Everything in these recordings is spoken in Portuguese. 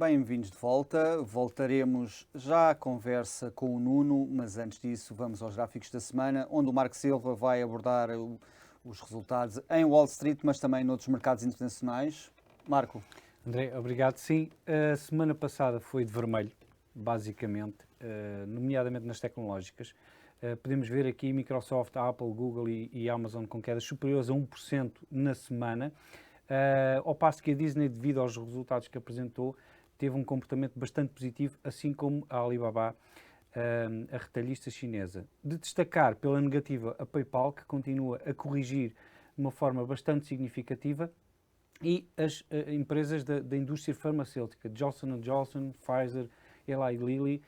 bem-vindos de volta. Voltaremos já à conversa com o Nuno, mas antes disso vamos aos gráficos da semana, onde o Marco Silva vai abordar os resultados em Wall Street, mas também noutros mercados internacionais. Marco. André, obrigado. Sim, a semana passada foi de vermelho, basicamente, nomeadamente nas tecnológicas. Podemos ver aqui Microsoft, Apple, Google e Amazon com quedas superiores a 1% na semana, ao passo que a Disney, devido aos resultados que apresentou, teve um comportamento bastante positivo, assim como a Alibaba, a retalhista chinesa. De destacar pela negativa a PayPal, que continua a corrigir de uma forma bastante significativa, e as empresas da indústria farmacêutica, Johnson & Johnson, Pfizer, Eli Lilly,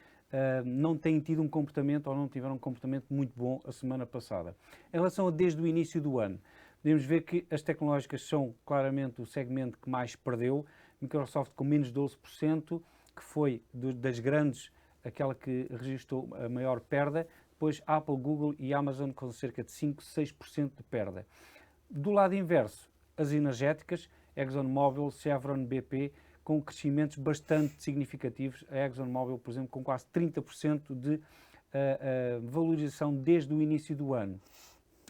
não têm tido um comportamento ou não tiveram um comportamento muito bom a semana passada. Em relação a desde o início do ano, podemos ver que as tecnológicas são claramente o segmento que mais perdeu, Microsoft com menos 12%, que foi das grandes aquela que registrou a maior perda, depois Apple, Google e Amazon com cerca de 5, 6% de perda. Do lado inverso, as energéticas, ExxonMobil, Chevron, BP, com crescimentos bastante significativos. A ExxonMobil, por exemplo, com quase 30% de valorização desde o início do ano.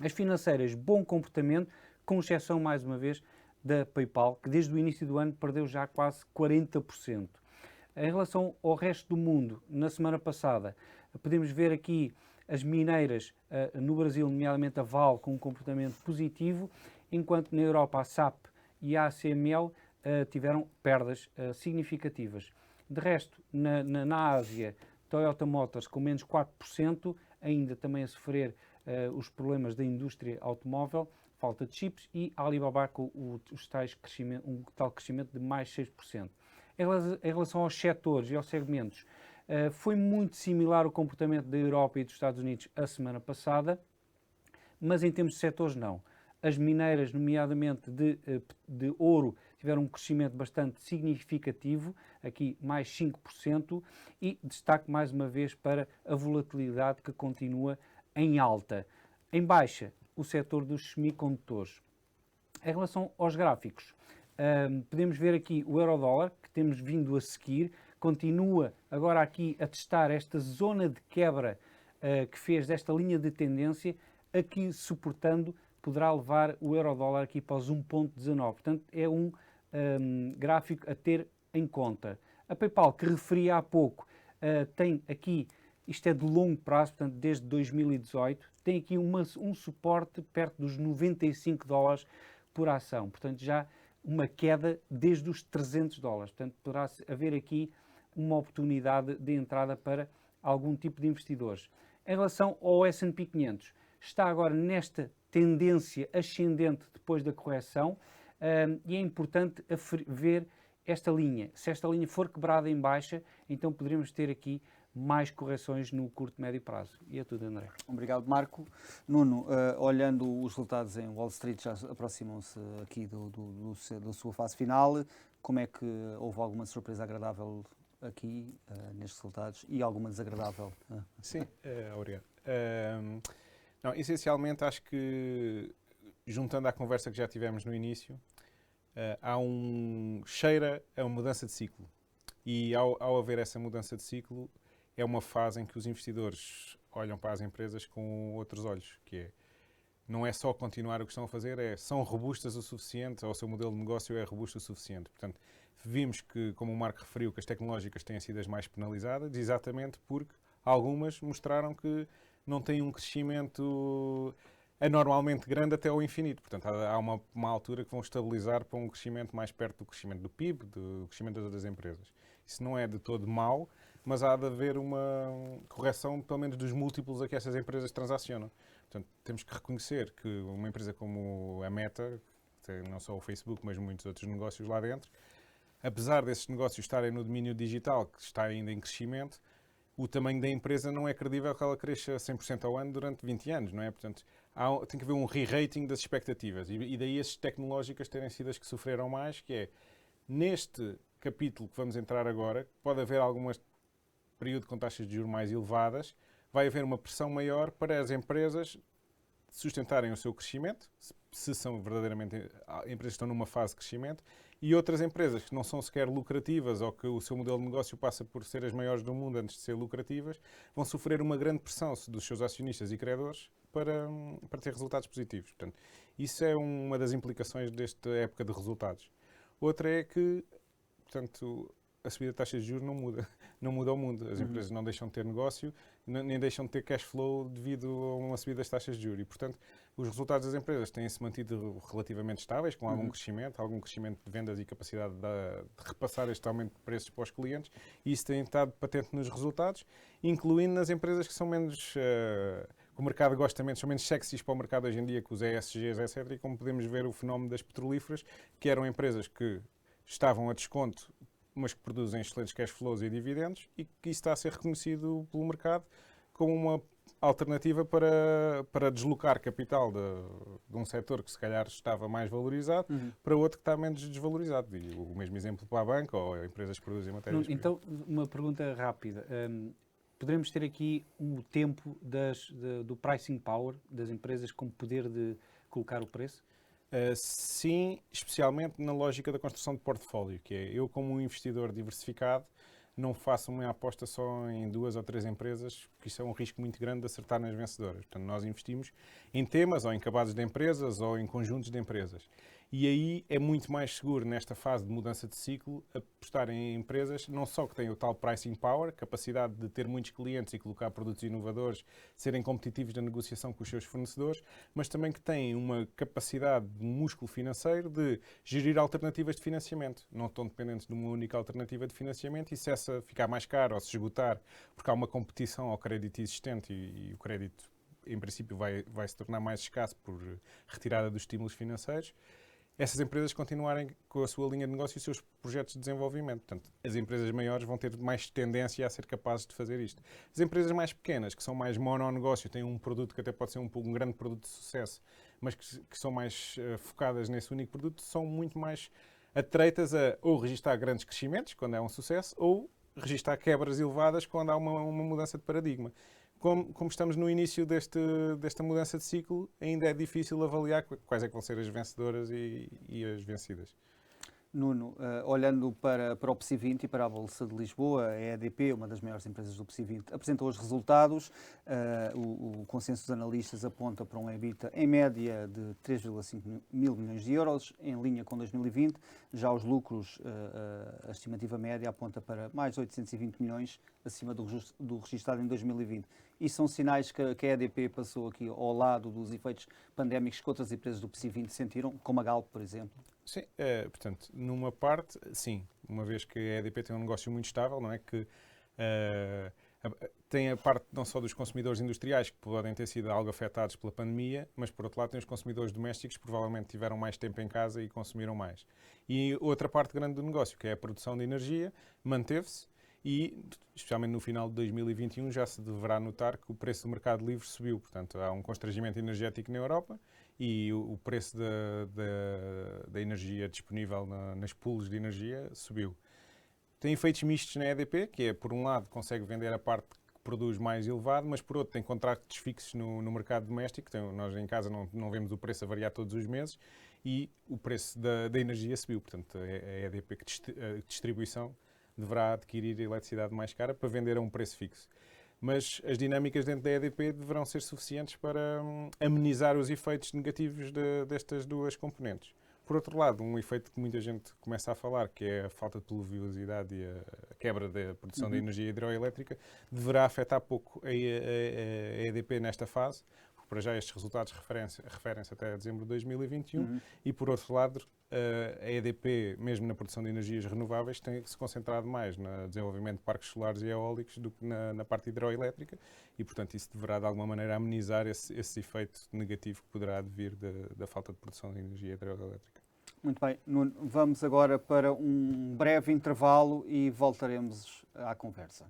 As financeiras, bom comportamento, com exceção, mais uma vez, da PayPal, que desde o início do ano perdeu já quase 40%. Em relação ao resto do mundo, na semana passada, podemos ver aqui as mineiras no Brasil, nomeadamente a Vale, com um comportamento positivo, enquanto na Europa a SAP e a ACML tiveram perdas significativas. De resto, na Ásia, Toyota Motors com menos 4%, ainda também a sofrer os problemas da indústria automóvel, falta de chips, e a Alibaba com um tal crescimento de mais 6%. Em relação aos setores e aos segmentos, foi muito similar o comportamento da Europa e dos Estados Unidos a semana passada, mas em termos de setores não. As mineiras, nomeadamente de ouro, tiveram um crescimento bastante significativo, aqui mais 5%, e destaque mais uma vez para a volatilidade que continua em alta. Em baixa, o setor dos semicondutores. Em relação aos gráficos, podemos ver aqui o euro-dólar, que temos vindo a seguir, continua agora aqui a testar esta zona de quebra que fez desta linha de tendência, aqui suportando, poderá levar o euro-dólar aqui para os 1,19. Portanto, é um gráfico a ter em conta. A PayPal, que referi há pouco, tem aqui, isto é de longo prazo, portanto, desde 2018, tem aqui um suporte perto dos 95 dólares por ação. Portanto, já uma queda desde os 300 dólares. Portanto, poderá haver aqui uma oportunidade de entrada para algum tipo de investidores. Em relação ao S&P 500, está agora nesta tendência ascendente depois da correção e é importante ver esta linha. Se esta linha for quebrada em baixa, então poderemos ter aqui mais correções no curto e médio prazo. E é tudo, André. Obrigado, Marco. Nuno, olhando os resultados em Wall Street, já aproximam-se aqui da sua fase final. Como é que houve alguma surpresa agradável aqui nestes resultados e alguma desagradável? Sim, obrigado. Não, essencialmente, acho que, juntando à conversa que já tivemos no início, cheira a uma mudança de ciclo. E ao haver essa mudança de ciclo, é uma fase em que os investidores olham para as empresas com outros olhos, que é, não é só continuar o que estão a fazer, são robustas o suficiente, ou o seu modelo de negócio é robusto o suficiente. Portanto, vimos que, como o Marco referiu, que as tecnológicas têm sido as mais penalizadas, exatamente porque algumas mostraram que não têm um crescimento anormalmente grande até ao infinito. Portanto, há uma altura que vão estabilizar para um crescimento mais perto do crescimento do PIB, do crescimento das outras empresas. Isso não é de todo mau, mas há de haver uma correção, pelo menos, dos múltiplos a que essas empresas transacionam. Portanto, temos que reconhecer que uma empresa como a Meta, não só o Facebook, mas muitos outros negócios lá dentro, apesar desses negócios estarem no domínio digital, que está ainda em crescimento, o tamanho da empresa não é credível que ela cresça 100% ao ano durante 20 anos, não é? Portanto, tem que haver um re-rating das expectativas e daí as tecnológicas terem sido as que sofreram mais, que é, neste capítulo que vamos entrar agora, pode haver algum período com taxas de juros mais elevadas, vai haver uma pressão maior para as empresas sustentarem o seu crescimento, se são verdadeiramente empresas que estão numa fase de crescimento, e outras empresas que não são sequer lucrativas ou que o seu modelo de negócio passa por ser as maiores do mundo antes de ser lucrativas, vão sofrer uma grande pressão dos seus acionistas e credores para ter resultados positivos. Portanto, isso é uma das implicações desta época de resultados. Outra é que, portanto, a subida de taxas de juros não muda o mundo. As empresas não deixam de ter negócio, nem deixam de ter cash flow devido a uma subida das taxas de juros. E, portanto, os resultados das empresas têm-se mantido relativamente estáveis, com algum crescimento de vendas e capacidade de repassar este aumento de preços para os clientes. E isso tem estado patente nos resultados, incluindo nas empresas que são menos... que o mercado gosta menos, são menos sexys para o mercado hoje em dia, que os ESGs, etc. E como podemos ver o fenómeno das petrolíferas, que eram empresas que estavam a desconto, mas que produzem excelentes cash flows e dividendos, e que isso está a ser reconhecido pelo mercado como uma alternativa para deslocar capital de um setor que se calhar estava mais valorizado para outro que está menos desvalorizado. E o mesmo exemplo para a banca ou empresas que produzem matérias. Então, uma pergunta rápida. Poderemos ter aqui um tempo do pricing power das empresas com poder de colocar o preço? Sim, especialmente na lógica da construção de portfólio, que é eu como um investidor diversificado não faço uma aposta só em 2 ou 3 empresas, porque isso é um risco muito grande de acertar nas vencedoras. Portanto, nós investimos em temas ou em cabados de empresas ou em conjuntos de empresas. E aí é muito mais seguro, nesta fase de mudança de ciclo, apostar em empresas não só que têm o tal pricing power, capacidade de ter muitos clientes e colocar produtos inovadores, serem competitivos na negociação com os seus fornecedores, mas também que têm uma capacidade de músculo financeiro de gerir alternativas de financiamento. Não estão dependentes de uma única alternativa de financiamento e se essa ficar mais cara ou se esgotar, porque há uma competição ao crédito existente e o crédito, em princípio, vai se tornar mais escasso por retirada dos estímulos financeiros, essas empresas continuarem com a sua linha de negócio e os seus projetos de desenvolvimento. Portanto, as empresas maiores vão ter mais tendência a ser capazes de fazer isto. As empresas mais pequenas, que são mais mononegócio, têm um produto que até pode ser um grande produto de sucesso, mas que são mais focadas nesse único produto, são muito mais atreitas a ou registrar grandes crescimentos, quando é um sucesso, ou registrar quebras elevadas quando há uma mudança de paradigma. Como estamos no início desta mudança de ciclo, ainda é difícil avaliar quais é que vão ser as vencedoras e as vencidas. Nuno, olhando para o PSI 20 e para a Bolsa de Lisboa, a EDP, uma das maiores empresas do PSI 20, apresentou os resultados. O consenso dos analistas aponta para um EBITDA em média de 3,5 mil milhões de euros, em linha com 2020. Já os lucros, a estimativa média aponta para mais 820 milhões, acima do registado em 2020. E são sinais que a EDP passou aqui ao lado dos efeitos pandémicos que outras empresas do PSI 20 sentiram, como a Galp, por exemplo. Sim, portanto, numa parte, sim, uma vez que a EDP tem um negócio muito estável, não é que tem a parte não só dos consumidores industriais que podem ter sido algo afetados pela pandemia, mas por outro lado tem os consumidores domésticos que provavelmente tiveram mais tempo em casa e consumiram mais. E outra parte grande do negócio, que é a produção de energia, manteve-se e, especialmente no final de 2021, já se deverá notar que o preço do mercado livre subiu. Portanto, há um constrangimento energético na Europa e o preço da energia disponível nas pools de energia subiu. Tem efeitos mistos na EDP, que é, por um lado, consegue vender a parte que produz mais elevado, mas por outro, tem contratos fixos no mercado doméstico. Nós em casa não vemos o preço a variar todos os meses e o preço da energia subiu. Portanto, a EDP, a distribuição, deverá adquirir eletricidade mais cara para vender a um preço fixo. Mas as dinâmicas dentro da EDP deverão ser suficientes para amenizar os efeitos negativos destas duas componentes. Por outro lado, um efeito que muita gente começa a falar, que é a falta de pluviosidade e a quebra da produção de energia hidroelétrica, deverá afetar pouco a EDP nesta fase, porque para já estes resultados referem-se até dezembro de 2021, e por outro lado, a EDP, mesmo na produção de energias renováveis, tem se concentrado mais no desenvolvimento de parques solares e eólicos do que na parte hidroelétrica e, portanto, isso deverá de alguma maneira amenizar esse efeito negativo que poderá advir da falta de produção de energia hidroelétrica. Muito bem, Nuno, vamos agora para um breve intervalo e voltaremos à conversa.